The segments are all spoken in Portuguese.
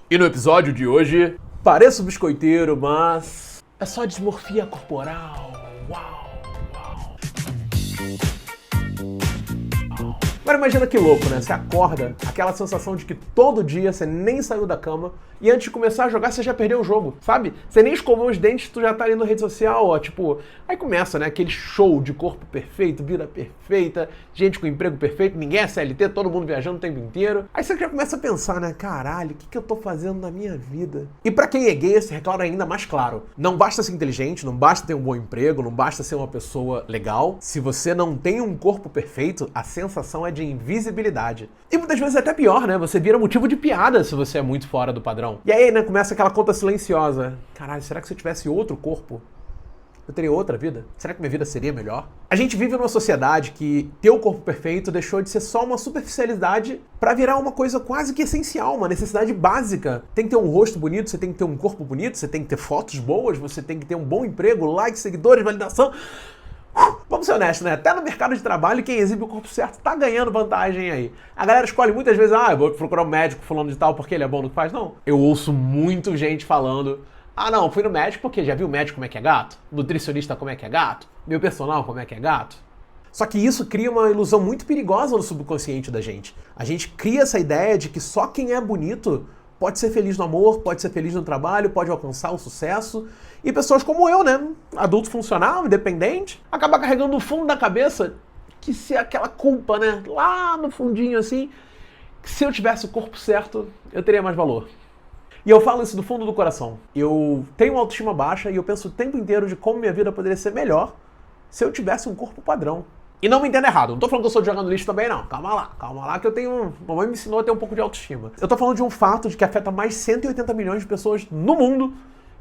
E no episódio de hoje, pareço biscoiteiro, mas é só dismorfia corporal. Uau, uau. Agora imagina que louco, né? Você acorda, aquela sensação de que todo dia você nem saiu da cama e antes de começar a jogar você já perdeu o jogo, sabe? Você nem escovou os dentes, tu já tá ali na rede social, ó, tipo... Aí começa, né? Aquele show de corpo perfeito, vida perfeita, gente com emprego perfeito, ninguém é CLT, todo mundo viajando o tempo inteiro. Aí você já começa a pensar, né? Caralho, o que eu tô fazendo na minha vida? E pra quem é gay, esse reclaro é ainda mais claro. Não basta ser inteligente, não basta ter um bom emprego, não basta ser uma pessoa legal. Se você não tem um corpo perfeito, a sensação é de invisibilidade. E muitas vezes é até pior, né? Você vira motivo de piada se você é muito fora do padrão. E aí, né, começa aquela conta silenciosa. Caralho, será que se eu tivesse outro corpo, eu teria outra vida? Será que minha vida seria melhor? A gente vive numa sociedade que ter o corpo perfeito deixou de ser só uma superficialidade pra virar uma coisa quase que essencial, uma necessidade básica. Tem que ter um rosto bonito, você tem que ter um corpo bonito, você tem que ter fotos boas, você tem que ter um bom emprego, likes, seguidores, validação... Vamos ser honestos, né? Até no mercado de trabalho, quem exibe o corpo certo tá ganhando vantagem aí. A galera escolhe muitas vezes, eu vou procurar um médico fulano de tal porque ele é bom no que faz. Não. Eu ouço muito gente falando, não, fui no médico porque já viu o médico como é que é gato? Nutricionista como é que é gato? Meu personal como é que é gato? Só que isso cria uma ilusão muito perigosa no subconsciente da gente. A gente cria essa ideia de que só quem é bonito pode ser feliz no amor, pode ser feliz no trabalho, pode alcançar o sucesso. E pessoas como eu, né, adulto funcional, independente, acaba carregando no fundo da cabeça que se aquela culpa, né, lá no fundinho assim, que se eu tivesse o corpo certo, eu teria mais valor. E eu falo isso do fundo do coração. Eu tenho uma autoestima baixa e eu penso o tempo inteiro de como minha vida poderia ser melhor se eu tivesse um corpo padrão. E não me entenda errado, não tô falando que eu sou jogando lixo também não, calma lá que eu tenho... Mamãe me ensinou a ter um pouco de autoestima. Eu tô falando de um fato de que afeta mais 180 milhões de pessoas no mundo,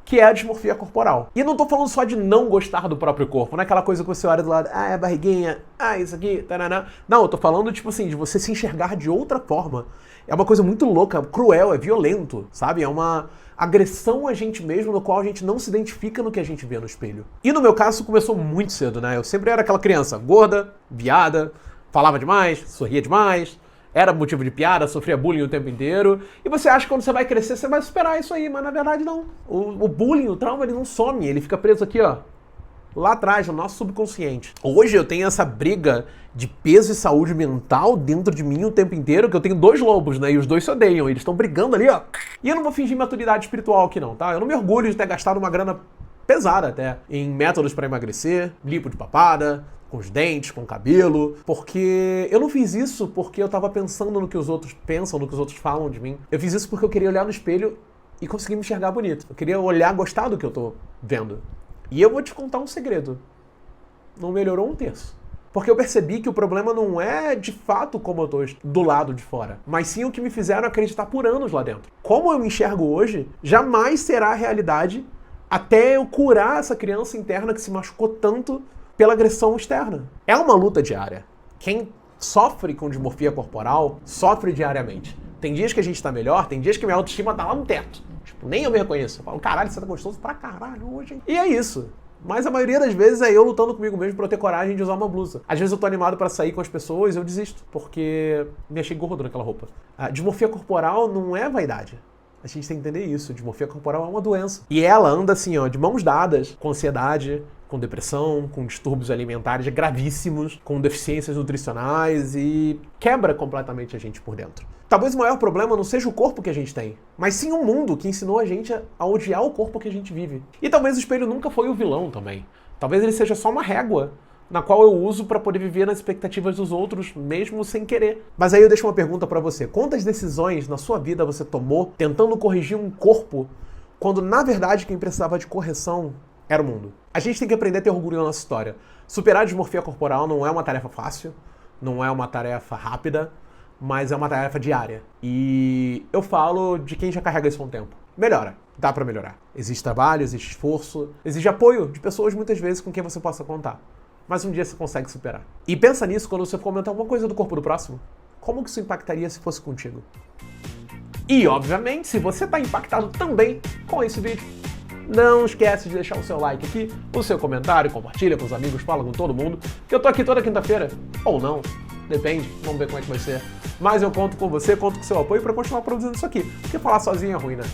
que é a dismorfia corporal. E não tô falando só de não gostar do próprio corpo, não é aquela coisa que você olha do lado, é barriguinha, isso aqui, taraná. Não, eu tô falando, tipo assim, de você se enxergar de outra forma. É uma coisa muito louca, cruel, é violento, sabe? É uma agressão a gente mesmo, no qual a gente não se identifica no que a gente vê no espelho. E no meu caso, isso começou muito cedo, né? Eu sempre era aquela criança gorda, viada, falava demais, sorria demais, era motivo de piada, sofria bullying o tempo inteiro. E você acha que quando você vai crescer, você vai superar isso aí, mas na verdade não. O bullying, o trauma, ele não some, ele fica preso aqui, ó, lá atrás, no nosso subconsciente. Hoje eu tenho essa briga de peso e saúde mental dentro de mim o tempo inteiro, que eu tenho dois lobos, né? E os dois se odeiam, eles estão brigando ali, ó. E eu não vou fingir maturidade espiritual aqui não, tá? Eu não me orgulho de ter gastado uma grana pesada até em métodos para emagrecer, lipo de papada, com os dentes, com o cabelo, porque eu não fiz isso porque eu tava pensando no que os outros pensam, no que os outros falam de mim. Eu fiz isso porque eu queria olhar no espelho e conseguir me enxergar bonito. Eu queria olhar, gostar do que eu tô vendo. E eu vou te contar um segredo. Não melhorou um terço. Porque eu percebi que o problema não é, de fato, como eu tô do lado de fora, mas sim o que me fizeram acreditar por anos lá dentro. Como eu me enxergo hoje, jamais será a realidade até eu curar essa criança interna que se machucou tanto pela agressão externa. É uma luta diária. Quem sofre com dismorfia corporal, sofre diariamente. Tem dias que a gente tá melhor, tem dias que minha autoestima tá lá no teto. Tipo, nem eu me reconheço. Eu falo, caralho, você tá gostoso pra caralho hoje, hein? E é isso. Mas a maioria das vezes é eu lutando comigo mesmo pra eu ter coragem de usar uma blusa. Às vezes eu tô animado pra sair com as pessoas e eu desisto, porque me achei gordo naquela roupa. A dismorfia corporal não é vaidade. A gente tem que entender isso. Dismorfia corporal é uma doença. E ela anda assim, ó, de mãos dadas com ansiedade, com depressão, com distúrbios alimentares gravíssimos, com deficiências nutricionais e quebra completamente a gente por dentro. Talvez o maior problema não seja o corpo que a gente tem, mas sim o mundo que ensinou a gente a odiar o corpo que a gente vive. E talvez o espelho nunca foi o vilão também. Talvez ele seja só uma régua na qual eu uso para poder viver nas expectativas dos outros, mesmo sem querer. Mas aí eu deixo uma pergunta para você. Quantas decisões na sua vida você tomou tentando corrigir um corpo, quando na verdade quem precisava de correção era o mundo? A gente tem que aprender a ter orgulho na nossa história. Superar a dismorfia corporal não é uma tarefa fácil, não é uma tarefa rápida, mas é uma tarefa diária. E eu falo de quem já carrega isso há um tempo. Melhora, dá pra melhorar. Existe trabalho, existe esforço, existe apoio de pessoas muitas vezes com quem você possa contar. Mas um dia você consegue superar. E pensa nisso quando você comentar alguma coisa do corpo do próximo. Como que isso impactaria se fosse contigo? E, obviamente, se você tá impactado também com esse vídeo, não esquece de deixar o seu like aqui, o seu comentário, compartilha com os amigos, fala com todo mundo, que eu tô aqui toda quinta-feira, ou não. Depende, vamos ver como é que vai ser. Mas eu conto com você, conto com seu apoio para continuar produzindo isso aqui. Porque falar sozinho é ruim, né?